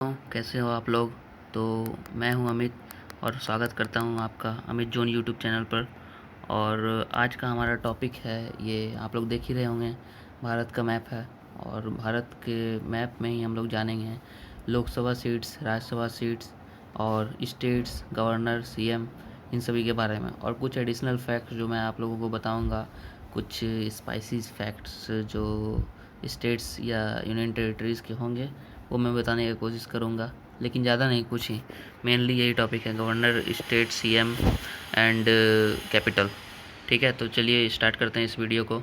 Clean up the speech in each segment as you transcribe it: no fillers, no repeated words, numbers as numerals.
कैसे हो आप लोग। तो मैं हूं अमित और स्वागत करता हूं आपका अमित जोन यूट्यूब चैनल पर। और आज का हमारा टॉपिक है, ये आप लोग देख ही रहे होंगे, भारत का मैप है। और भारत के मैप में ही हम लोग जानेंगे लोकसभा सीट्स, राज्यसभा सीट्स और स्टेट्स, गवर्नर, सीएम, इन सभी के बारे में। और कुछ एडिशनल फैक्ट्स जो मैं आप लोगों को बताऊंगा, कुछ स्पाइसी फैक्ट्स जो स्टेट्स या यूनियन टेरिटरीज़ के होंगे वो मैं बताने की कोशिश करूँगा, लेकिन ज़्यादा नहीं, कुछ ही। मेनली यही टॉपिक है, governor, state, CM and capital. ठीक है, तो चलिए स्टार्ट करते हैं इस वीडियो को।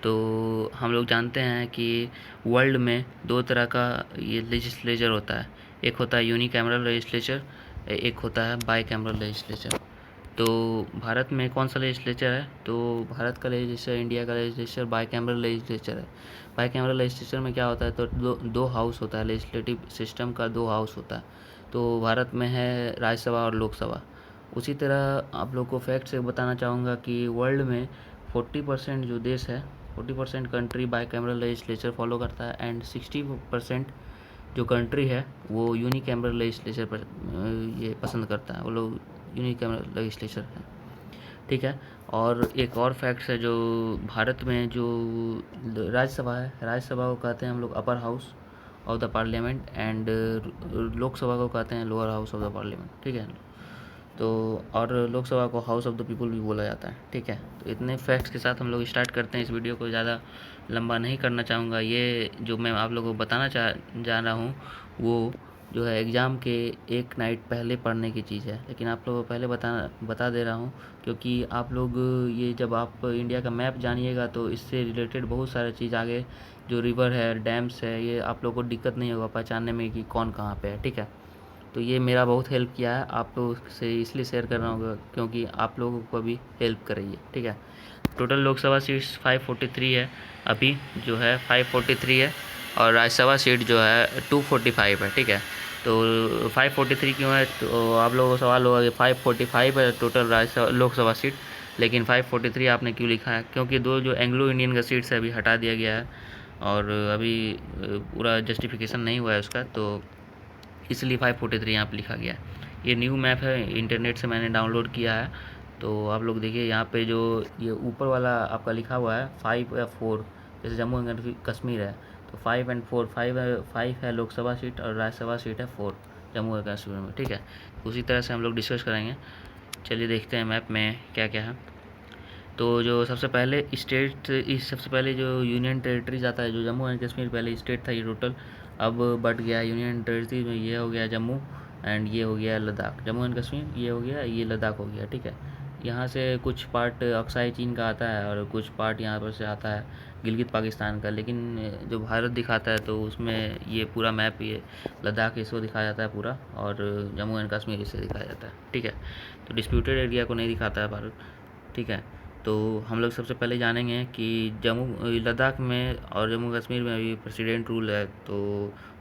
तो हम लोग जानते हैं कि वर्ल्ड में दो तरह का ये लेजिस्लेचर होता है। एक होता है यूनिकैमरल लेजिस्लेचर, एक होता है बाई कैमरल लेजिस्लेचर। तो भारत में कौन सा लेजिस्लेचर है? तो भारत का लेजिस्लेचर, इंडिया का लेजिस्लेचर बाई कैमरल लेजिस्लेचर है। बाई कैमरल लेजिस्लेचर में क्या होता है, तो दो हाउस होता है, लेजिस्लेटिव सिस्टम का दो हाउस होता है। तो भारत में है राज्यसभा और लोकसभा। उसी तरह आप लोग को फैक्ट से बताना चाहूँगा कि वर्ल्ड में 40% जो देश है, 40% country by cameral legislature follow करता है एंड 60% जो कंट्री है वो यूनिकैमरल लेजिस्लेचर पर ये पसंद करता है, वो लोग यूनिकैमरल लेजिस्लेचर है। ठीक है। और एक और फैक्ट्स है, जो भारत में जो राज्यसभा है, राज्यसभा को कहते हैं हम लोग upper house of the parliament and Lok Sabha को कहते हैं lower house of the parliament. ठीक है। तो और लोकसभा को हाउस ऑफ द पीपल भी बोला जाता है। ठीक है, तो इतने फैक्ट्स के साथ हम लोग स्टार्ट करते हैं इस वीडियो को। ज़्यादा लंबा नहीं करना चाहूँगा। ये जो मैं आप लोगों को बताना जा रहा हूँ वो जो है एग्ज़ाम के एक नाइट पहले पढ़ने की चीज़ है, लेकिन आप लोगों को पहले बता दे रहा हूँ, क्योंकि आप लोग ये जब आप इंडिया का मैप जानिएगा तो इससे रिलेटेड बहुत सारे चीज़ आगे, जो रिवर है, डैम्स है, ये आप लोगों को दिक्कत नहीं होगा पहचानने में कि कौन कहाँ पे है। ठीक है, तो ये मेरा बहुत हेल्प किया है, आप लोग से इसलिए शेयर कर रहा हूँ क्योंकि आप लोगों को भी हेल्प करेगी। ठीक है, टोटल लोकसभा सीट्स 543 है अभी, जो है 543 है। और राज्यसभा सीट जो है 245 है। ठीक है, तो 543 क्यों है? तो आप लोगों को सवाल होगा कि 545 है टोटल राज्यसभा लोकसभा सीट, लेकिन 543 आपने क्यों लिखा है? क्योंकि दो जो एंग्लो इंडियन का सीट्स है अभी हटा दिया गया है, और अभी पूरा जस्टिफिकेशन नहीं हुआ है उसका, तो इसलिए 543 यहाँ पर लिखा गया है। ये न्यू मैप है, इंटरनेट से मैंने डाउनलोड किया है। तो आप लोग देखिए यहाँ पे जो ये ऊपर वाला आपका लिखा हुआ है 5 या 4, जैसे जम्मू एंड कश्मीर है तो 5 एंड 4, 5 है लोकसभा सीट और राज्यसभा सीट है 4 जम्मू एंड कश्मीर में। ठीक है, उसी तरह से हम लोग डिस्कस करेंगे। चलिए देखते हैं मैप में क्या क्या है। तो जो सबसे पहले स्टेट, इस सबसे पहले जो यूनियन टेरिटरीज आता है, जो जम्मू एंड कश्मीर पहले स्टेट था ये टोटल, अब बढ़ गया यूनियन टेरिटरीज में। ये हो गया जम्मू एंड ये हो गया लद्दाख। जम्मू एंड कश्मीर ये हो गया, ये लद्दाख हो गया। ठीक है, यहाँ से कुछ पार्ट अक्साई चीन का आता है और कुछ पार्ट यहाँ पर से आता है गिलगित पाकिस्तान का, लेकिन जो भारत दिखाता है तो उसमें ये पूरा मैप, ये लद्दाख इसको दिखाया जाता है पूरा, और जम्मू एंड कश्मीर इसे दिखाया जाता है। ठीक है, तो डिस्प्यूटेड एरिया को नहीं दिखाता है भारत। ठीक है, तो हम लोग सबसे पहले जानेंगे कि जम्मू लद्दाख में और जम्मू कश्मीर में अभी प्रेसिडेंट रूल है, तो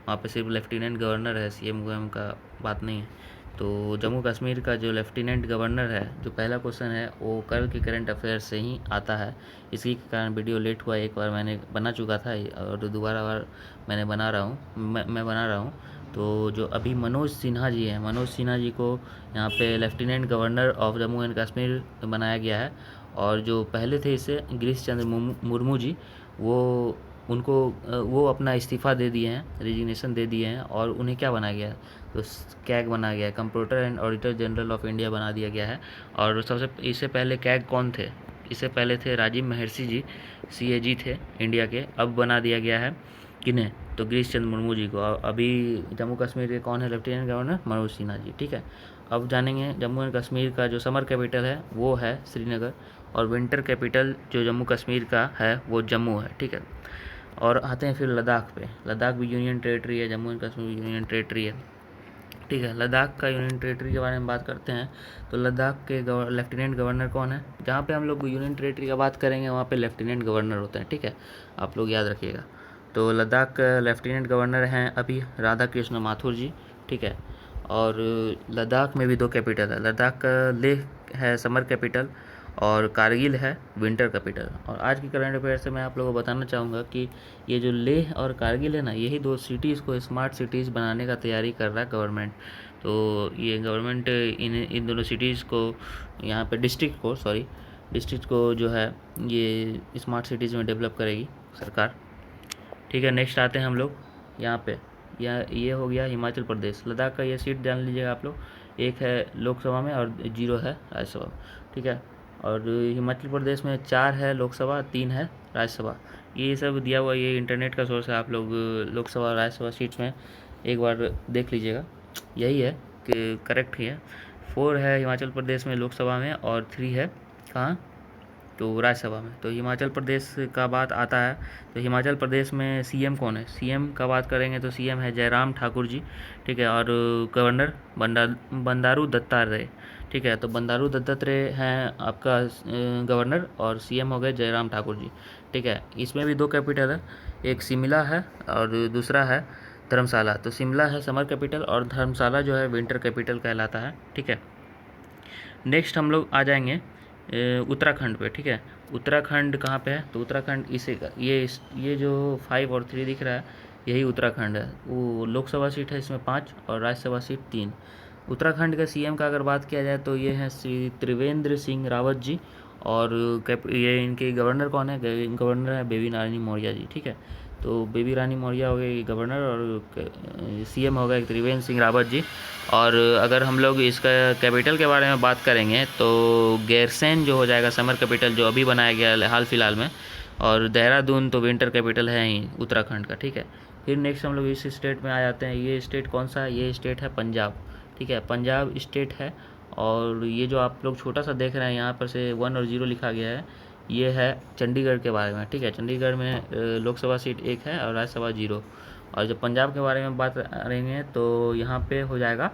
वहाँ पे सिर्फ लेफ्टिनेंट गवर्नर है, सीएम वीएम का बात नहीं है। तो जम्मू कश्मीर का जो लेफ्टिनेंट गवर्नर है, जो पहला क्वेश्चन है वो कल के करंट अफेयर से ही आता है। इसी के कारण वीडियो लेट हुआ, एक बार मैंने बना चुका था और दोबारा बार मैंने बना रहा हूँ, मैं बना रहा हूँ। तो जो अभी मनोज सिन्हा जी हैं, मनोज सिन्हा जी को यहाँ पे lieutenant governor of Jammu and Kashmir बनाया गया है। और जो पहले थे इससे गिरीश चंद्र मुर्मू जी, वो उनको वो अपना इस्तीफ़ा दे दिए हैं, रेजिग्नेशन दे दिए हैं, और उन्हें क्या बनाया गया? तो कैग बना गया, comptroller and auditor general of India बना दिया गया है। और सबसे इससे पहले कैग कौन थे? इससे पहले थे राजीव महर्षि जी, सीएजी थे इंडिया के। अब बना दिया गया है किन्हें? तो गिरीश चंद्र मुर्मू जी को। अभी जम्मू कश्मीर के कौन है लेफ्टिनेंट गवर्नर? मनोज सिन्हा जी। ठीक है, अब जानेंगे जम्मू एंड कश्मीर का जो समर कैपिटल है वो है श्रीनगर, और विंटर कैपिटल जो जम्मू कश्मीर का है वो जम्मू है। ठीक है, और आते हैं फिर लद्दाख पे। लद्दाख भी यूनियन टेरिटरी है, Jammu and Kashmir union territory है। ठीक है, लद्दाख का यूनियन टेरिटरी के बारे में बात करते हैं। तो लद्दाख के लेफ्टिनेंट गवर्नर कौन है? जहाँ पे हम लोग यूनियन टेरिटरी का बात करेंगे वहाँ पे लेफ्टिनेंट गवर्नर होते हैं। ठीक है, आप लोग याद रखिएगा। तो लद्दाख के लेफ्टिनेंट गवर्नर हैं अभी राधा कृष्ण माथुर जी। ठीक है, और लद्दाख में भी दो कैपिटल है। लद्दाख का लेह है समर कैपिटल, और कारगिल है विंटर कैपिटल। और आज की करंट अफेयर से मैं आप लोगों को बताना चाहूँगा कि ये जो लेह और कारगिल है ना, यही दो सिटीज़ को स्मार्ट सिटीज़ बनाने का तैयारी कर रहा है गवर्नमेंट। तो ये गवर्नमेंट इन दोनों सिटीज़ को यहाँ पे डिस्ट्रिक्ट को जो है ये स्मार्ट सिटीज़ में डेवलप करेगी सरकार। ठीक है, नेक्स्ट आते हैं हम लोग यहाँ पे। ये हो गया हिमाचल प्रदेश। लद्दाख का ये सीट जान लीजिएगा आप लोग, 1 है लोकसभा में और 0 है राज्यसभा में। ठीक है, और हिमाचल प्रदेश में 4 है लोकसभा, 3 है राज्यसभा। ये सब दिया हुआ, ये इंटरनेट का सोर्स है, आप लोग लोकसभा राज्यसभा सीट्स में एक बार देख लीजिएगा। यही है कि करेक्ट ही है। 4 है हिमाचल प्रदेश में लोकसभा में और 3 है कहाँ, तो राज्यसभा में। तो हिमाचल प्रदेश का बात आता है तो हिमाचल प्रदेश में सीएम कौन है? सीएम का बात करेंगे तो सीएम है जयराम ठाकुर जी। ठीक है, और गवर्नर बंडारू दत्तात्रेय। ठीक है, तो बंडारू दत्तात्रेय हैं आपका गवर्नर और सीएम हो गए जयराम ठाकुर जी। ठीक है, इसमें भी 2 कैपिटल है, एक शिमला है और दूसरा है धर्मशाला। तो शिमला है समर कैपिटल और धर्मशाला जो है विंटर कैपिटल कहलाता है। ठीक है, नेक्स्ट हम लोग आ जाएंगे उत्तराखंड पे। ठीक है, उत्तराखंड कहाँ पे है? तो उत्तराखंड इसे ये जो 5 और 3 दिख रहा है, यही उत्तराखंड है। वो लोकसभा सीट है इसमें 5 और राज्यसभा सीट 3। उत्तराखंड के सीएम का अगर बात किया जाए तो ये हैं श्री त्रिवेंद्र सिंह रावत जी। और ये इनके गवर्नर कौन है? गवर्नर है बेबी रानी मौर्य जी। ठीक है, तो बेबी रानी मौर्य हो गई गवर्नर और सीएम हो गए त्रिवेंद्र सिंह रावत जी। और अगर हम लोग इसका कैपिटल के बारे में बात करेंगे तो गैरसैंण जो हो जाएगा समर कैपिटल, जो अभी बनाया गया है हाल फिलहाल में। और देहरादून तो विंटर कैपिटल है ही उत्तराखंड का। ठीक है, फिर नेक्स्ट हम लोग इस स्टेट में आ जाते हैं। ये स्टेट कौन सा है? ये स्टेट है पंजाब। ठीक है, पंजाब स्टेट है। और ये जो आप लोग छोटा सा देख रहे हैं यहाँ पर से 1 और 0 लिखा गया है, ये है चंडीगढ़ के बारे में। ठीक है, चंडीगढ़ में लोकसभा सीट 1 है और राज्यसभा 0। और जब पंजाब के बारे में बात करेंगे तो यहाँ पे हो जाएगा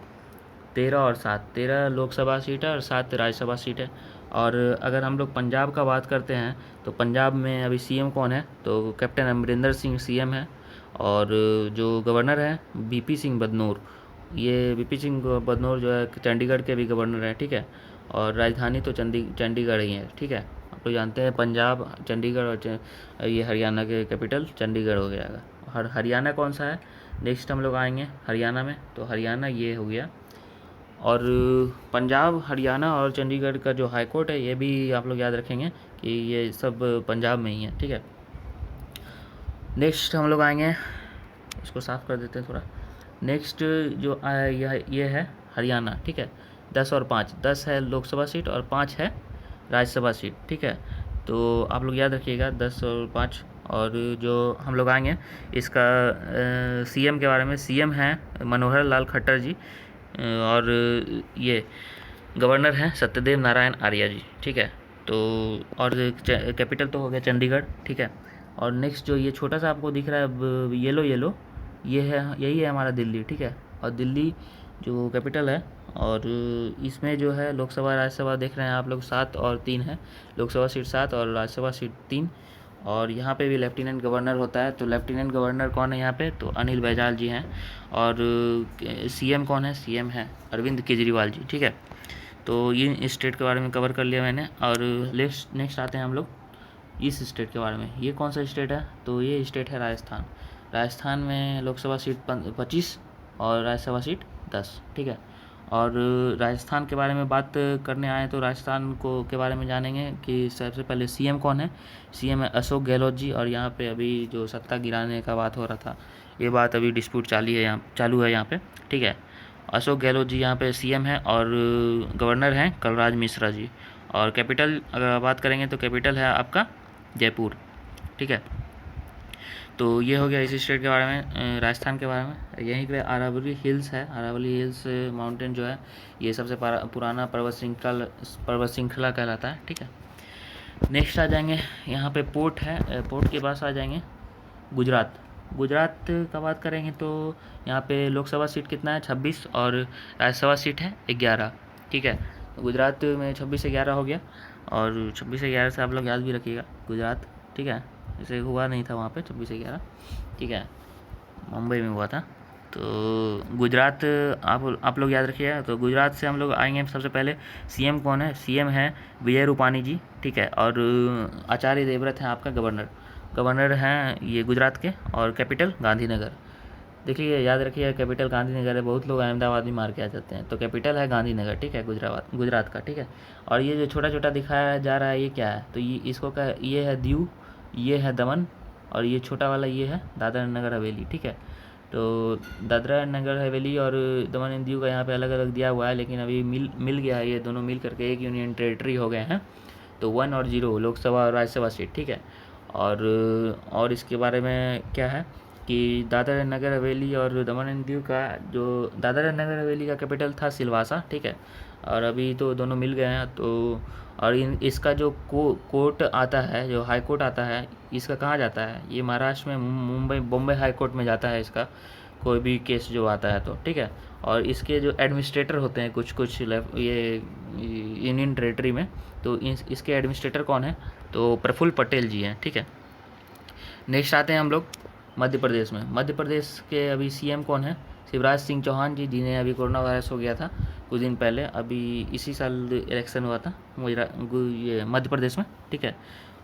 13 और 7, 13 लोकसभा सीट है और 7 राज्यसभा सीट है। और अगर हम लोग पंजाब का बात करते हैं तो पंजाब में अभी सीएम कौन है? तो कैप्टन अमरिंदर सिंह सीएम है। और जो गवर्नर है बीपी सिंह बदनौर। ये बीपी सिंह बदनौर जो है चंडीगढ़ के भी गवर्नर हैं। ठीक है, और राजधानी तो चंडीगढ़ ही है। ठीक है, आप लोग जानते हैं पंजाब चंडीगढ़ और ये हरियाणा के कैपिटल चंडीगढ़ हो गया। हरियाणा कौन सा है? नेक्स्ट हम लोग आएंगे हरियाणा में। तो हरियाणा ये हो गया। और पंजाब, हरियाणा और चंडीगढ़ का जो हाई कोर्ट है, ये भी आप लोग याद रखेंगे कि ये सब पंजाब में ही है। ठीक है, नेक्स्ट हम लोग आएंगे, इसको साफ़ कर देते हैं थोड़ा। नेक्स्ट जो ये है हरियाणा। ठीक है, 10 और 5, 10 है लोकसभा सीट और 5 है राज्यसभा सीट। ठीक है, तो आप लोग याद रखिएगा 10 और 5। और जो हम लोग आएंगे इसका सीएम के बारे में, सीएम हैं मनोहर लाल खट्टर जी। और ये गवर्नर हैं सत्यदेव नारायण आर्य जी। ठीक है, तो और कैपिटल तो हो गया चंडीगढ़। ठीक है, और नेक्स्ट जो ये छोटा सा आपको दिख रहा है येलो, ये है, यही है हमारा दिल्ली। ठीक है, और दिल्ली जो कैपिटल है। और इसमें जो है लोकसभा राज्यसभा देख रहे हैं आप लोग 7 और 3 है। लोकसभा सीट 7 और राज्यसभा सीट 3। और यहाँ पे भी लेफ्टिनेंट गवर्नर होता है। तो लेफ्टिनेंट गवर्नर कौन है यहाँ पे? तो अनिल बैजल जी हैं। और सीएम कौन है? सीएम है अरविंद केजरीवाल जी। ठीक है, तो ये स्टेट के बारे में कवर कर लिया मैंने। और नेक्स्ट आते हैं हम लोग इस स्टेट के बारे में। ये कौन सा स्टेट है? तो ये स्टेट है राजस्थान। राजस्थान में लोकसभा सीट 25 और राज्यसभा सीट 10। ठीक है, और राजस्थान के बारे में बात करने आए तो राजस्थान को के बारे में जानेंगे कि सबसे पहले सीएम कौन है? सीएम है अशोक गहलोत जी। और यहाँ पे अभी जो सत्ता गिराने का बात हो रहा था, ये बात अभी डिस्प्यूट चालू है यहाँ पे। ठीक है, अशोक गहलोत जी यहाँ पे सीएम है। और गवर्नर हैं कलराज मिश्रा जी। और कैपिटल अगर बात करेंगे तो कैपिटल है आपका जयपुर। ठीक है, तो ये हो गया इस स्टेट के बारे में, राजस्थान के बारे में। यहीं पे अरावली हिल्स है। अरावली हिल्स माउंटेन जो है ये सबसे पुराना पर्वत श्रृंखला कहलाता है। ठीक है, नेक्स्ट आ जाएंगे यहाँ पे पोर्ट है। पोर्ट के पास आ जाएंगे गुजरात का बात करेंगे तो यहाँ पे लोकसभा सीट कितना है? 26 और राज्यसभा सीट है 11। ठीक है, गुजरात में 26 से 11 हो गया। और 26 से 11 से आप लोग याद भी रखिएगा गुजरात। ठीक है, इसे हुआ नहीं था वहाँ पे 26 से 11। ठीक है, मुंबई में हुआ था। तो गुजरात आप लोग याद रखिएगा। तो गुजरात से हम लोग आएंगे। सबसे पहले सीएम कौन है? सीएम है विजय रूपानी जी, ठीक है। और आचार्य देवव्रत हैं आपका गवर्नर। गवर्नर हैं ये गुजरात के, और कैपिटल गांधीनगर। देखिए याद रखिए, कैपिटल गांधीनगर है। बहुत लोग अहमदाबाद भी मार के आ जाते हैं। तो कैपिटल है गांधीनगर, ठीक है, गुजरात का, ठीक है। और ये जो छोटा छोटा दिखाया जा रहा है ये क्या है? तो ये इसको क्या, ये है दीव, ये है दमन, और ये छोटा वाला ये है दादरा नगर हवेली, ठीक है। तो दादरा नगर हवेली और दमन एंड दीव का यहाँ पे अलग अलग दिया हुआ है, लेकिन अभी मिल गया है। ये दोनों मिल करके एक यूनियन टेरिटरी हो गए हैं। तो 1 और 0 लोकसभा और राज्यसभा सीट, ठीक है। और इसके बारे में क्या है कि दादरा नगर हवेली और दमन एंड दीव का, जो दादरा नगर हवेली का कैपिटल था सिलवासा, ठीक है। और अभी तो दोनों मिल गए हैं। तो और इसका जो कोर्ट आता है, जो हाई कोर्ट आता है, इसका कहाँ जाता है? ये महाराष्ट्र में मुंबई बॉम्बे हाई कोर्ट में जाता है इसका, कोई भी केस जो आता है तो, ठीक है। और इसके जो एडमिनिस्ट्रेटर होते हैं कुछ ये यूनियन टेरेटरी में, तो इसके एडमिनिस्ट्रेटर कौन है? तो प्रफुल्ल पटेल जी हैं, ठीक है। नेक्स्ट आते हैं हम लोग मध्य प्रदेश में। मध्य प्रदेश के अभी सीएम कौन है? शिवराज सिंह चौहान जी, जिन्हें अभी कोरोना वायरस हो गया था कुछ दिन पहले। अभी इसी साल इलेक्शन हुआ था ये मध्य प्रदेश में, ठीक है।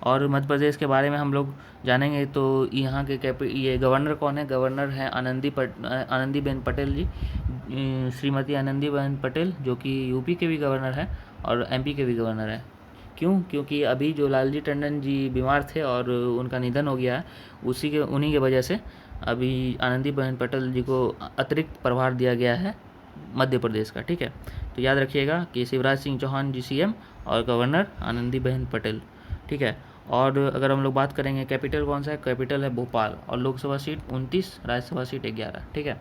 और मध्य प्रदेश के बारे में हम लोग जानेंगे। तो यहाँ के ये गवर्नर कौन है? गवर्नर है आनंदीबेन पटेल जी, श्रीमती आनंदीबेन पटेल, जो कि यूपी के भी गवर्नर है और एमपी के भी गवर्नर है। क्यों? क्योंकि अभी जो लालजी टंडन जी बीमार थे और उनका निधन हो गया है, उन्हीं के वजह से अभी आनंदीबेन पटेल जी को अतिरिक्त प्रभार दिया गया है मध्य प्रदेश का, ठीक है। तो याद रखिएगा कि शिवराज सिंह चौहान जी सीएम और गवर्नर आनंदीबेन पटेल, ठीक है। और अगर हम लोग बात करेंगे कैपिटल कौन सा है? कैपिटल है भोपाल, और लोकसभा सीट 29, राज्यसभा सीट 11, ठीक है।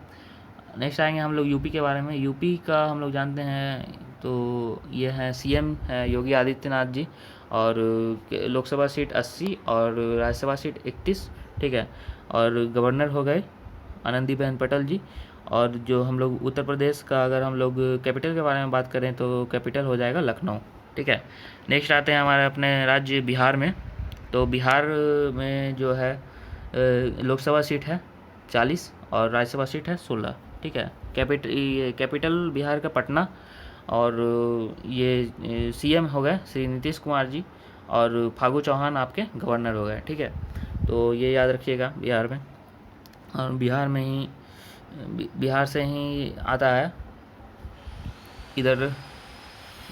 नेक्स्ट आएंगे हम लोग यूपी के बारे में। यूपी का हम लोग जानते हैं, तो ये है सीएम है योगी आदित्यनाथ जी, और लोकसभा सीट 80 और राज्यसभा सीट 31, ठीक है। और गवर्नर हो गए आनंदीबेन पटेल जी। और जो हम लोग उत्तर प्रदेश का अगर हम लोग कैपिटल के बारे में बात करें तो कैपिटल हो जाएगा लखनऊ, ठीक है। नेक्स्ट आते हैं हमारे अपने राज्य बिहार में। तो बिहार में जो है लोकसभा सीट है 40 और राज्यसभा सीट है 16, ठीक है। कैपिटल बिहार का पटना, और ये सीएम हो गए श्री नीतीश कुमार जी, और फागू चौहान आपके गवर्नर हो गए, ठीक है। तो ये याद रखिएगा बिहार में। और बिहार से ही आता है इधर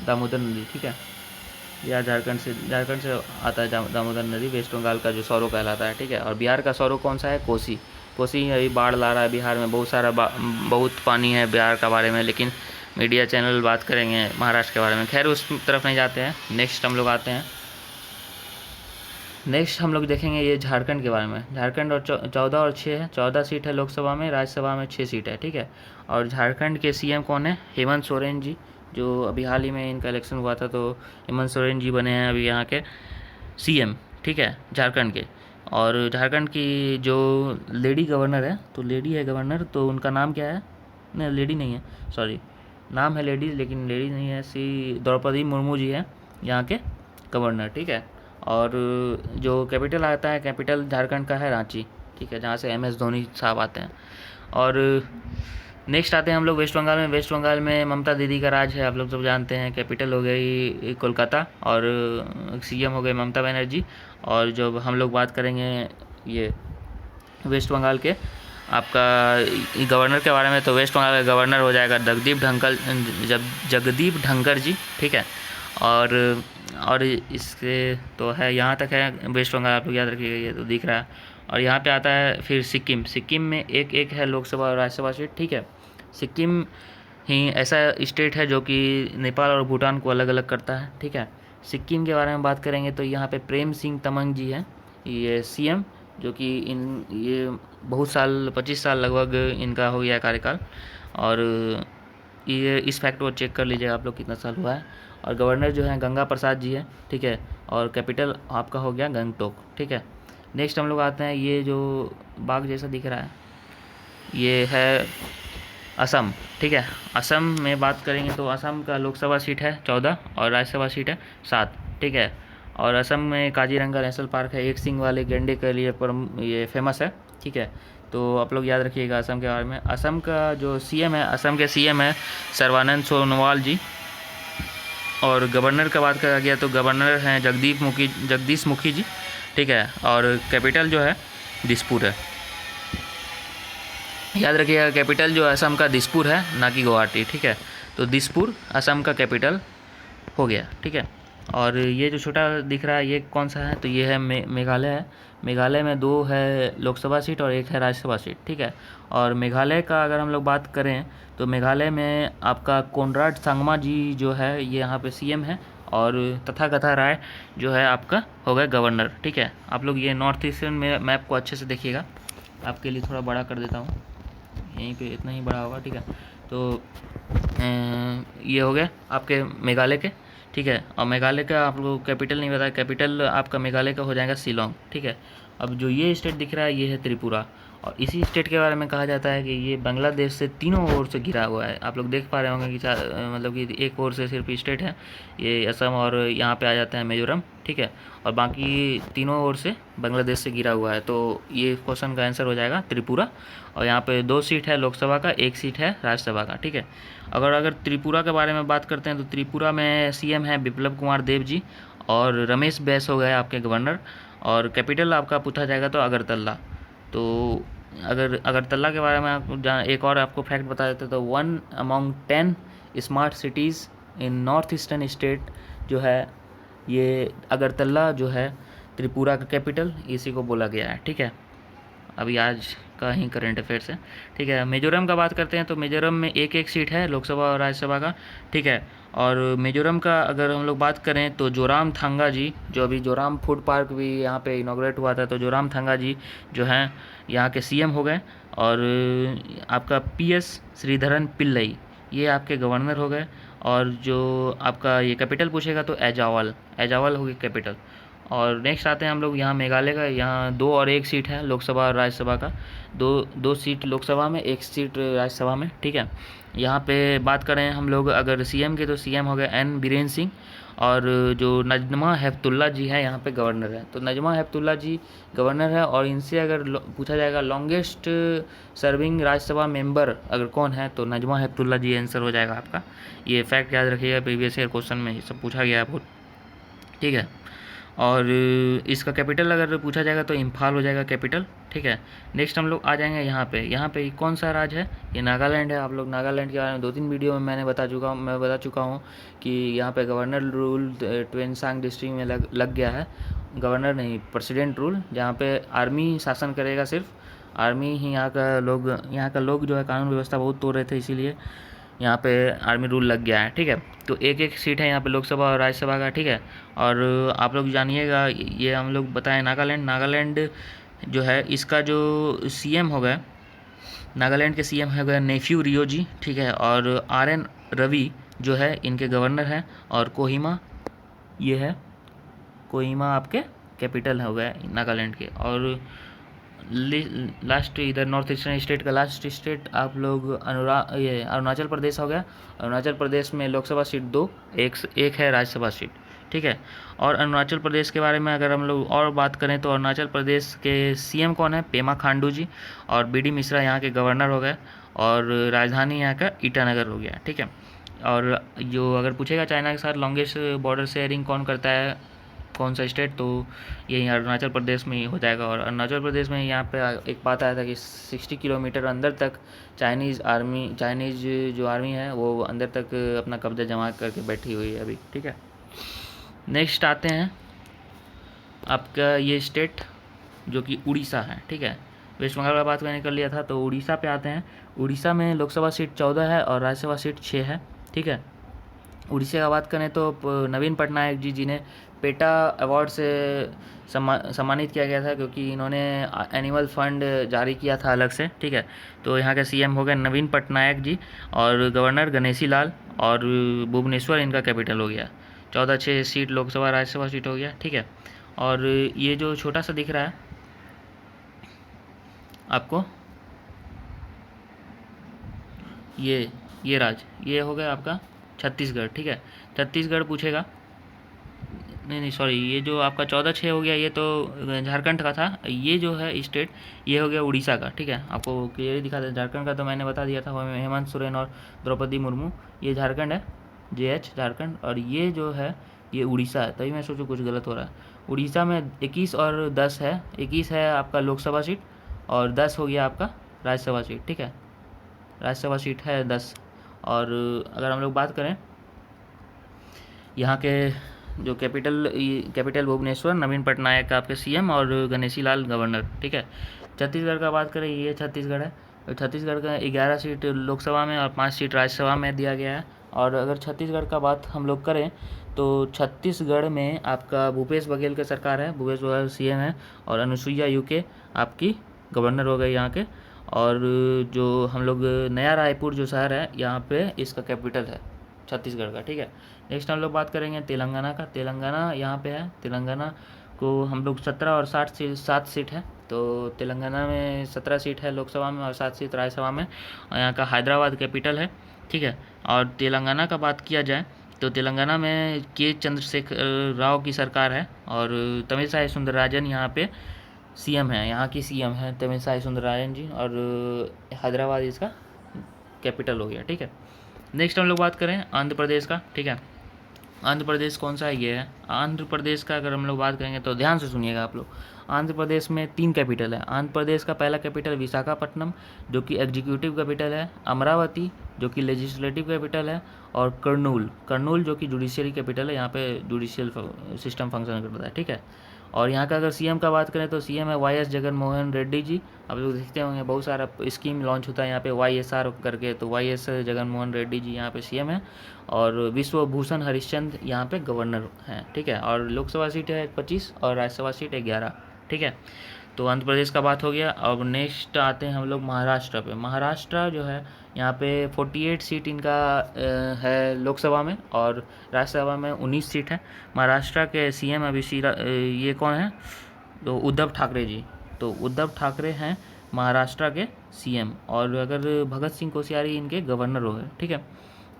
दामोदर नदी, ठीक है। या झारखंड से आता है दामोदर नदी। वेस्ट बंगाल का जो सौरो कहलाता है, ठीक है। और बिहार का सौरो कौन सा है? कोसी अभी बाढ़ ला रहा है बिहार में। बहुत पानी है बिहार का बारे में, लेकिन मीडिया चैनल बात करेंगे महाराष्ट्र के बारे में। खैर उस तरफ नहीं जाते हैं। नेक्स्ट हम लोग आते हैं, नेक्स्ट हम लोग देखेंगे ये झारखंड के बारे में। झारखंड और 14 और 6 है, 14 सीट है लोकसभा में, राज्यसभा में 6 सीट है, ठीक है। और झारखंड के सीएम कौन है? हेमंत सोरेन जी, जो अभी हाल ही में इनका इलेक्शन हुआ था, तो हेमंत सोरेन जी बने हैं अभी यहाँ के सीएम, ठीक है, झारखंड के। और झारखंड की जो लेडी गवर्नर है, तो लेडी है गवर्नर, तो उनका नाम क्या है? नहीं, लेडी नहीं है, सॉरी, नाम है लेडी लेकिन लेडी नहीं है। श्री द्रौपदी मुर्मू जी है यहाँ के गवर्नर, ठीक है। और जो कैपिटल आता है, कैपिटल झारखंड का है रांची, ठीक है, जहाँ से MS धोनी साहब आते हैं। और नेक्स्ट आते हैं हम लोग वेस्ट बंगाल में। वेस्ट बंगाल में ममता दीदी का राज है, आप लोग सब जानते हैं। कैपिटल हो गई कोलकाता, और सीएम हो गए ममता बनर्जी। और जब हम लोग बात करेंगे ये वेस्ट बंगाल के आपका गवर्नर के बारे में, तो वेस्ट बंगाल का गवर्नर हो जाएगा जगदीप धनखड़ जी, ठीक है। और इसके तो है, यहाँ तक है वेस्ट बंगाल, आप लोग याद रखिएगा, ये तो दिख रहा है। और यहाँ पे आता है फिर सिक्किम में एक है लोकसभा और राज्यसभा सीट, ठीक है। सिक्किम ही ऐसा स्टेट है जो कि नेपाल और भूटान को अलग अलग करता है, ठीक है। सिक्किम के बारे में बात करेंगे तो यहाँ पे प्रेम सिंह तमंग जी हैं, ये सीएम, जो कि ये बहुत साल 25 साल लगभग इनका हो गया कार्यकाल। और ये इस फैक्ट को चेक कर लीजिएगा आप लोग कितना साल हुआ है। और गवर्नर जो है गंगा प्रसाद जी है, ठीक है। और कैपिटल आपका हो गया गंगटोक, ठीक है। नेक्स्ट हम लोग आते हैं, ये जो बाग जैसा दिख रहा है ये है असम, ठीक है। असम में बात करेंगे तो असम का लोकसभा सीट है 14 और राज्यसभा सीट है 7, ठीक है। और असम में काजीरंगा नेशनल पार्क है, एक सिंग वाले गैंडे के लिए पर ये फेमस है, ठीक है। तो आप लोग याद रखिएगा असम के बारे में। असम का जो सीएम है, असम के सीएम है सर्बानंद सोनोवाल जी। और गवर्नर का बात करा गया तो गवर्नर हैं जगदीश मुखी जी, ठीक है। और कैपिटल जो है दिसपुर है। याद रखिएगा कैपिटल जो असम का दिसपुर है, ना कि गुवाहाटी, ठीक है। तो दिसपुर असम का कैपिटल हो गया, ठीक है। और ये जो छोटा दिख रहा है ये कौन सा है, तो ये है मेघालय है। मेघालय में 2 है लोकसभा सीट और 1 है राज्यसभा सीट, ठीक है। और मेघालय का अगर हम लोग बात करें तो मेघालय में आपका कोनराड सांगमा जी जो है ये यहाँ पे सीएम है। और तथागता राय जो है आपका हो गया गवर्नर, ठीक है। आप लोग ये नॉर्थ ईस्टर्न में मैप को अच्छे से देखिएगा, आपके लिए थोड़ा बड़ा कर देता हूँ, यहीं पे इतना ही बड़ा होगा, ठीक है। तो ये हो गया आपके मेघालय के, ठीक है। और मेघालय का आप लोग कैपिटल नहीं बताया, कैपिटल आपका मेघालय का हो जाएगा शिलोंग, ठीक है। अब जो ये स्टेट दिख रहा है ये है त्रिपुरा। और इसी स्टेट के बारे में कहा जाता है कि ये बांग्लादेश से तीनों ओर से घिरा हुआ है। आप लोग देख पा रहे होंगे कि मतलब कि एक ओर से सिर्फ स्टेट है ये असम, और यहाँ पे आ जाता है मिजोरम, ठीक है। और बाकी तीनों ओर से बांग्लादेश से घिरा हुआ है। तो ये क्वेश्चन का आंसर हो जाएगा त्रिपुरा। और यहाँ पे 2 सीट है लोकसभा का, 1 सीट है राज्यसभा का, ठीक है। अगर त्रिपुरा के बारे में बात करते हैं तो त्रिपुरा में सीएम है बिप्लब कुमार देव जी। और रमेश बैस हो गए आपके गवर्नर। और कैपिटल आपका पूछा जाएगा तो अगरतला। तो अगर अगरतला के बारे में आप एक और आपको फैक्ट बता देते तो 1 among 10 smart cities in north eastern state जो है ये अगरतला जो है त्रिपुरा का कैपिटल इसी को बोला गया है, ठीक है। अभी आज का ही करंट अफेयर्स है, ठीक है। मिजोरम का बात करते हैं तो मिजोरम में 1-1 सीट है लोकसभा और राज्यसभा का, ठीक है। और मिजोरम का अगर हम लोग बात करें तो जोराम थांगा जी, जो अभी जोराम फूड पार्क भी यहाँ पे इनॉग्रेट हुआ था, तो जोराम थांगा जी जो हैं यहाँ के सीएम हो गए। और आपका पीएस श्रीधरन पिल्लई ये आपके गवर्नर हो गए। और जो आपका ये कैपिटल पूछेगा तो एजावल होगी कैपिटल। और नेक्स्ट आते हैं हम लोग यहाँ मेघालय का। यहाँ 2 और 1 सीट है लोकसभा और राज्यसभा का, 2 सीट लोकसभा में 1 सीट राज्यसभा में, ठीक है। यहाँ पे बात करें हम लोग अगर सीएम के तो सीएम हो गए एन बीरेन सिंह। और जो नजमा हेपतुल्ला जी है यहाँ पे गवर्नर है। तो नजमा हेपतुल्ला जी गवर्नर है। और इनसे अगर पूछा जाएगा लॉन्गेस्ट सर्विंग राज्यसभा मेंबर अगर कौन है तो नजमा हेपतुल्ला जी आंसर हो जाएगा आपका। ये फैक्ट याद रखिएगा, प्रीवियस ईयर क्वेश्चन में ये सब पूछा गया है बहुत, ठीक है। और इसका कैपिटल अगर पूछा जाएगा तो इम्फाल हो जाएगा कैपिटल, ठीक है। नेक्स्ट हम लोग आ जाएंगे यहाँ पे कौन सा राज्य है, ये नागालैंड है। आप लोग नागालैंड के बारे में 2-3 वीडियो में मैं बता चुका हूँ कि यहाँ पे गवर्नर रूल ट्वेंसांग डिस्ट्रिक्ट में लग गया है। गवर्नर नहीं, प्रेसिडेंट रूल, जहाँ पे आर्मी शासन करेगा, सिर्फ आर्मी ही यहाँ का लोग जो है कानून व्यवस्था बहुत तोड़ रहे थे, इसीलिए यहाँ पे आर्मी रूल लग गया है, ठीक है। तो 1-1 सीट है यहाँ पे लोकसभा और राज्यसभा का, ठीक है। और आप लोग जानिएगा ये हम लोग बताएं नागालैंड जो है इसका जो सीएम हो गया, नागालैंड के सीएम हो गए नेफ्यू रियो जी, ठीक है। और RN रवि जो है इनके गवर्नर हैं। और ये है कोहिमा आपके कैपिटल हो गए नागालैंड के। और लास्ट इधर नॉर्थ ईस्टर्न स्टेट का लास्ट स्टेट आप लोग अरुणाचल प्रदेश हो गया। अरुणाचल प्रदेश में लोकसभा सीट 2, एक है राज्यसभा सीट, ठीक है। और अरुणाचल प्रदेश के बारे में अगर हम लोग और बात करें तो अरुणाचल प्रदेश के सीएम कौन है, पेमा खांडू जी। और BD मिश्रा यहाँ के गवर्नर हो गए। और राजधानी यहाँ का ईटानगर हो गया, ठीक है। और जो अगर पूछेगा चाइना के साथ लॉन्गेस्ट बॉर्डर शेयरिंग कौन करता है, कौन सा स्टेट, तो यही अरुणाचल प्रदेश में ही हो जाएगा। और अरुणाचल प्रदेश में यहाँ पे एक बात आया था कि 60 किलोमीटर अंदर तक चाइनीज़ जो आर्मी है वो अंदर तक अपना कब्जा जमा करके बैठी हुई है अभी, ठीक है। नेक्स्ट आते हैं आपका ये स्टेट जो कि उड़ीसा है, ठीक है। वेस्ट बंगाल का बात मैंने कर लिया था, तो उड़ीसा पे आते हैं। उड़ीसा में लोकसभा सीट 14 है और राज्यसभा सीट 6 है, ठीक है। उड़ीसा का बात करें तो नवीन पटनायक जी, जिन्हें पेटा अवार्ड से सम्मानित किया गया था क्योंकि इन्होंने एनिमल फंड जारी किया था अलग से, ठीक है। तो यहाँ के सीएम हो गए नवीन पटनायक जी। और गवर्नर गणेशी लाल। और भुवनेश्वर इनका कैपिटल हो गया। 14-6 सीट लोकसभा राज्यसभा सीट हो गया, ठीक है। और ये जो छोटा सा दिख रहा है आपको, ये राज्य ये हो गया आपका छत्तीसगढ़, ठीक है। छत्तीसगढ़ पूछेगा नहीं सॉरी, ये जो आपका 14-6 हो गया ये तो झारखंड का था। ये जो है स्टेट ये हो गया उड़ीसा का, ठीक है। आपको क्लियरली दिखा दे, झारखंड का तो मैंने बता दिया था, हेमंत सोरेन और द्रौपदी मुर्मू। ये झारखंड है, JH झारखंड, और ये जो है ये उड़ीसा है। तभी मैं सोचूं कुछ गलत हो रहा है। उड़ीसा में 21 और 10 है, 21 है आपका लोकसभा सीट और 10 हो गया आपका राज्यसभा सीट, ठीक है। राज्यसभा सीट है 10। और अगर हम लोग बात करें यहाँ के जो कैपिटल भुवनेश्वर, नवीन पटनायक आपके CM और गणेशी लाल गवर्नर, ठीक है। छत्तीसगढ़ का बात करें, ये छत्तीसगढ़ है। और छत्तीसगढ़ का 11 सीट लोकसभा में और 5 सीट राज्यसभा में दिया गया है। और अगर छत्तीसगढ़ का बात हम लोग करें तो छत्तीसगढ़ में आपका भूपेश बघेल की सरकार है, भूपेश बघेल CM है, और अनुसुईया उइके आपकी गवर्नर हो गए यहाँ के। और जो हम लोग नया रायपुर जो शहर है यहाँ पे इसका कैपिटल है छत्तीसगढ़ का, ठीक है। नेक्स्ट हम लोग बात करेंगे तेलंगाना का। तेलंगाना यहाँ पे है। तेलंगाना को हम लोग 17 और 7 सीट है। तो तेलंगाना में 17 सीट है लोकसभा में और 7 सीट राज्यसभा में। और यहाँ का हैदराबाद कैपिटल है, ठीक है। और तेलंगाना का बात किया जाए तो तेलंगाना में के चंद्रशेखर राव की सरकार है और तमिलसाई सुंदरराजन यहाँ पे CM है, यहाँ की CM है तमिलसाई सुंदरराजन जी। और हैदराबाद इसका कैपिटल हो गया, ठीक है। नेक्स्ट हम लोग बात करें आंध्र प्रदेश का, ठीक है। आंध्र प्रदेश कौन सा है, ये है आंध्र प्रदेश का। अगर हम लोग बात करेंगे तो ध्यान से सुनिएगा आप लोग। आंध्र प्रदेश में 3 कैपिटल है। आंध्र प्रदेश का पहला कैपिटल विशाखापट्टनम जो कि एग्जीक्यूटिव कैपिटल है, अमरावती जो कि लेजिस्लेटिव कैपिटल है, और कर्नूल जो कि जुडिशियरी कैपिटल है। यहाँ पे जुडिशियल सिस्टम फंक्शन करता है, ठीक है। और यहाँ का अगर CM का बात करें तो CM है YS जगन मोहन रेड्डी जी। आप लोग देखते होंगे बहुत सारा स्कीम लॉन्च होता है यहाँ पे YSR करके, तो YS जगन मोहन रेड्डी जी यहाँ पे CM है। और विश्वभूषण हरिश्चंद्र यहाँ पे गवर्नर हैं, ठीक है। और लोकसभा सीट है 25 और राज्यसभा सीट है 11, ठीक है। तो आंध्र प्रदेश का बात हो गया। अब नेक्स्ट आते हैं हम लोग महाराष्ट्र पे। महाराष्ट्र जो है यहाँ पे 48 सीट इनका है लोकसभा में और राज्यसभा में 19 सीट है। महाराष्ट्र के CM अभी ये कौन है, तो उद्धव ठाकरे जी। तो उद्धव ठाकरे हैं महाराष्ट्र के CM। और अगर भगत सिंह कोश्यारी इनके गवर्नर हो गए, ठीक है।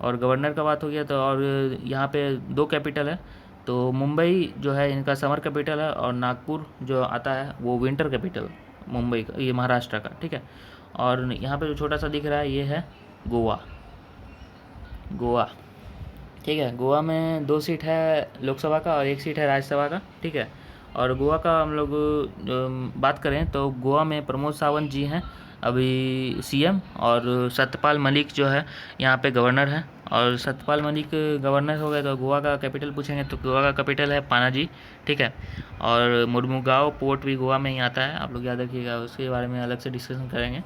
और गवर्नर का बात हो गया तो और यहाँ पे 2 कैपिटल है। तो मुंबई जो है इनका समर कैपिटल है और नागपुर जो आता है वो विंटर कैपिटल मुंबई का, ये महाराष्ट्र का, ठीक है। और यहाँ पे जो छोटा सा दिख रहा है ये है गोवा, ठीक है। गोवा में 2 सीट है लोकसभा का और 1 सीट है राज्यसभा का, ठीक है। और गोवा का हम लोग बात करें तो गोवा में प्रमोद सावंत जी हैं अभी CM, और सत्यपाल मलिक जो है यहाँ पे गवर्नर है। और सत्यपाल मलिक गवर्नर हो गए तो गोवा का कैपिटल पूछेंगे तो गोवा का कैपिटल है पनाजी, ठीक है। और मुर्मुगांव पोर्ट भी गोवा में ही आता है, आप लोग याद रखिएगा, उसके बारे में अलग से डिस्कशन करेंगे।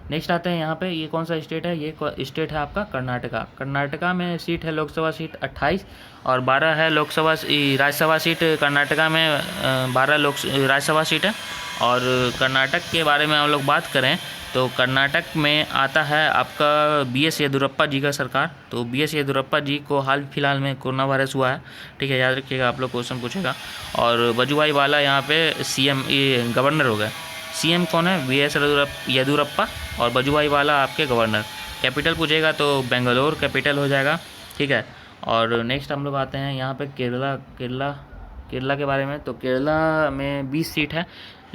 नेक्स्ट आते हैं यहाँ पे, ये कौन सा स्टेट है, ये स्टेट है आपका कर्नाटका। कर्नाटका में सीट है लोकसभा सीट 28 और 12 है राज्यसभा सीट। कर्नाटका में 12 राज्यसभा सीट है। और कर्नाटक के बारे में हम लोग बात करें तो कर्नाटक में आता है आपका BS येदियुरप्पा जी का सरकार। तो BS येदियुरप्पा जी को हाल फिलहाल में कोरोना वायरस हुआ है, ठीक है, याद रखिएगा, आप लोग क्वेश्चन पूछेगा। और वजुभाई वाला यहाँ पे CM ये गवर्नर हो गए। CM कौन है, BS येदियुरप्पा, और वजुभाई वाला आपके गवर्नर। कैपिटल पूछेगा तो बेंगलोर कैपिटल हो जाएगा, ठीक है। और नेक्स्ट हम लोग आते हैं यहाँ पे केरला के बारे में। तो केरला में 20 सीट है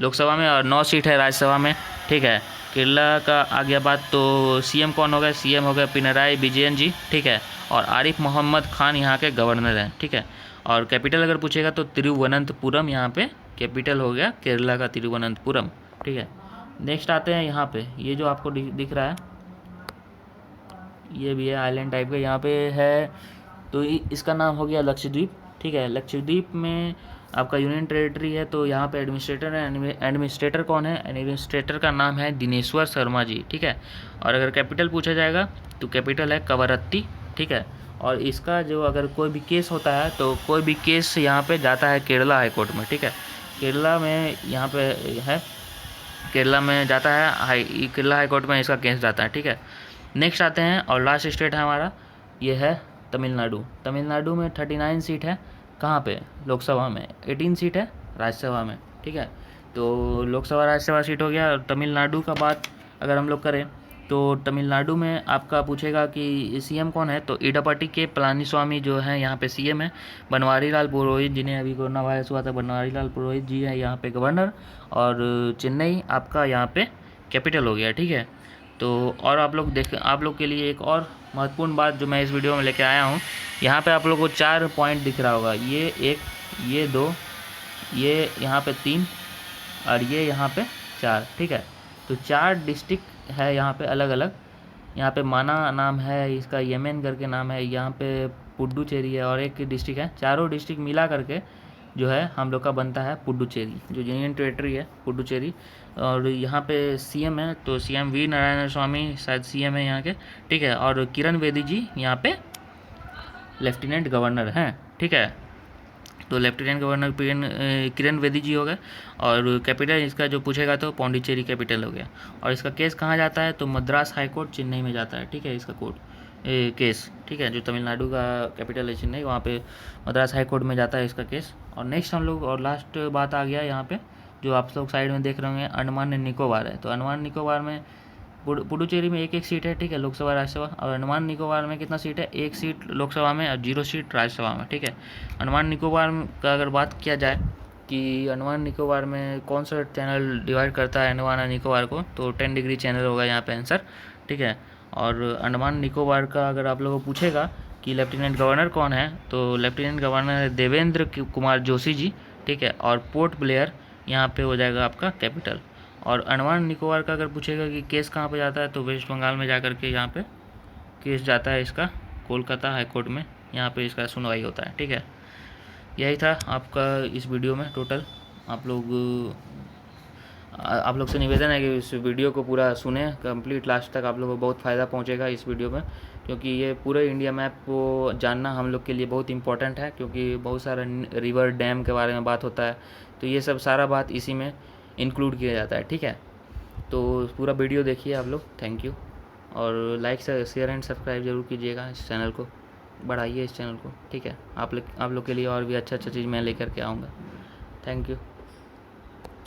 लोकसभा में और 9 सीट है राज्यसभा में, ठीक है। केरला का आ गया बात तो CM कौन हो गए, CM हो गए पिनराई विजयन जी, ठीक है। और आरिफ मोहम्मद खान यहाँ के गवर्नर हैं, ठीक है। और कैपिटल अगर पूछेगा तो तिरुवनंतपुरम यहाँ पे कैपिटल हो गया केरला का, तिरुवनंतपुरम, ठीक है। नेक्स्ट आते हैं यहाँ पे, ये जो आपको दिख रहा है ये भी है आइलैंड टाइप का यहाँ पे है, तो इसका नाम हो गया लक्षद्वीप, ठीक है। लक्षद्वीप में आपका यूनियन टेरिटरी है। तो यहाँ पे एडमिनिस्ट्रेटर है, एडमिनिस्ट्रेटर कौन है, एडमिनिस्ट्रेटर का नाम है दिनेश्वर शर्मा जी, ठीक है। और अगर कैपिटल पूछा जाएगा तो कैपिटल है कवरत्ती, ठीक है। और इसका जो अगर कोई भी केस होता है तो कोई भी केस यहाँ पे जाता है केरला हाई कोर्ट में, ठीक है। केरला में यहाँ पे है, केरला में जाता है केरला हाई कोर्ट में इसका केस जाता है, ठीक है। नेक्स्ट आते हैं और लास्ट स्टेट है हमारा, ये है तमिलनाडु। तमिलनाडु में 39 सीट है, कहाँ पे, लोकसभा में। 18 सीट है राज्यसभा में, ठीक है। तो लोकसभा राज्यसभा सीट हो गया। और तमिलनाडु का बात अगर हम लोग करें तो तमिलनाडु में आपका पूछेगा कि सीएम कौन है, तो इडापट्टी के पलानीस्वामी जो है यहाँ पे सीएम है। बनवारी लाल पुरोहित, जिन्हें अभी कोरोना वायरस हुआ था, बनवारी लाल पुरोहित जी है यहाँ पे गवर्नर, और चेन्नई आपका यहाँ पे कैपिटल हो गया, ठीक है। तो और आप लोग के लिए एक और महत्वपूर्ण बात जो मैं इस वीडियो में लेके आया हूँ, यहाँ पे आप लोगों को 4 पॉइंट दिख रहा होगा, ये 1, ये 2, ये यहाँ पे 3 और ये यहाँ पे 4, ठीक है। तो 4 डिस्ट्रिक्ट है यहाँ पे अलग अलग। यहाँ पे माना नाम है इसका, येमेन करके नाम है, यहाँ पे पुडुचेरी है, और एक डिस्ट्रिक्ट है। चारों डिस्ट्रिक्ट मिला करके जो है हम लोग का बनता है पुडुचेरी, जो यूनियन टेरेटरी है पुडुचेरी। और यहाँ पे सीएम है, तो सीएम वी नारायण स्वामी शायद सीएम है यहाँ के, ठीक है। और किरण बेदी जी यहाँ पे लेफ्टिनेंट गवर्नर हैं, ठीक है। तो लेफ्टिनेंट गवर्नर किरण बेदी जी हो गए। और कैपिटल इसका जो पूछेगा तो पौंडीचेरी कैपिटल हो गया। और इसका केस कहाँ जाता है, तो मद्रास हाई कोर्ट चेन्नई में जाता है, ठीक है। इसका कोर्ट केस, ठीक है, जो तमिलनाडु का कैपिटल है चेन्नई, वहाँ पे मद्रास हाई कोर्ट में जाता है इसका केस। और नेक्स्ट हम लोग, और लास्ट बात आ गया यहाँ पे, जो आप लोग साइड में देख रहे होंगे, अंडमान निकोबार है। तो अंडमान निकोबार में पुडुचेरी में 1-1 सीट है, ठीक है, लोकसभा राज्यसभा। और अंडमान निकोबार में कितना सीट है, 1 सीट लोकसभा में और 0 सीट राज्यसभा में, ठीक है। अंडमान निकोबार का अगर बात किया जाए कि अंडमान निकोबार में कौन सा चैनल डिवाइड करता है अंडमान और निकोबार को, तो 10 डिग्री चैनल होगा यहाँ पे आंसर, ठीक है। और अंडमान निकोबार का अगर आप लोगों को पूछेगा कि लेफ्टिनेंट गवर्नर कौन है, तो लेफ्टिनेंट गवर्नर है देवेंद्र कुमार जोशी जी, ठीक है। और पोर्ट ब्लेयर यहाँ पे हो जाएगा आपका कैपिटल। और अंडमान निकोबार का अगर पूछेगा कि केस कहाँ पे जाता है, तो वेस्ट बंगाल में जा कर के यहाँ पे केस जाता है इसका, कोलकाता हाई कोर्ट में, यहाँ पे इसका सुनवाई होता है, ठीक है। यही था आपका इस वीडियो में टोटल। आप लोग से निवेदन है कि इस वीडियो को पूरा सुने कंप्लीट लास्ट तक, आप लोगों को बहुत फ़ायदा पहुंचेगा इस वीडियो में, क्योंकि ये पूरे इंडिया मैप को जानना हम लोग के लिए बहुत इंपॉर्टेंट है, क्योंकि बहुत सारा रिवर डैम के बारे में बात होता है, तो ये सब सारा बात इसी में इंक्लूड किया जाता है, ठीक है। तो पूरा वीडियो देखिए आप लोग, थैंक यू। और लाइक शेयर एंड सब्सक्राइब जरूर कीजिएगा, इस चैनल को बढ़ाइए, इस चैनल को, ठीक है। आप लोग के लिए और भी अच्छा चीज़ मैं लेकर के आऊँगा। Thank you.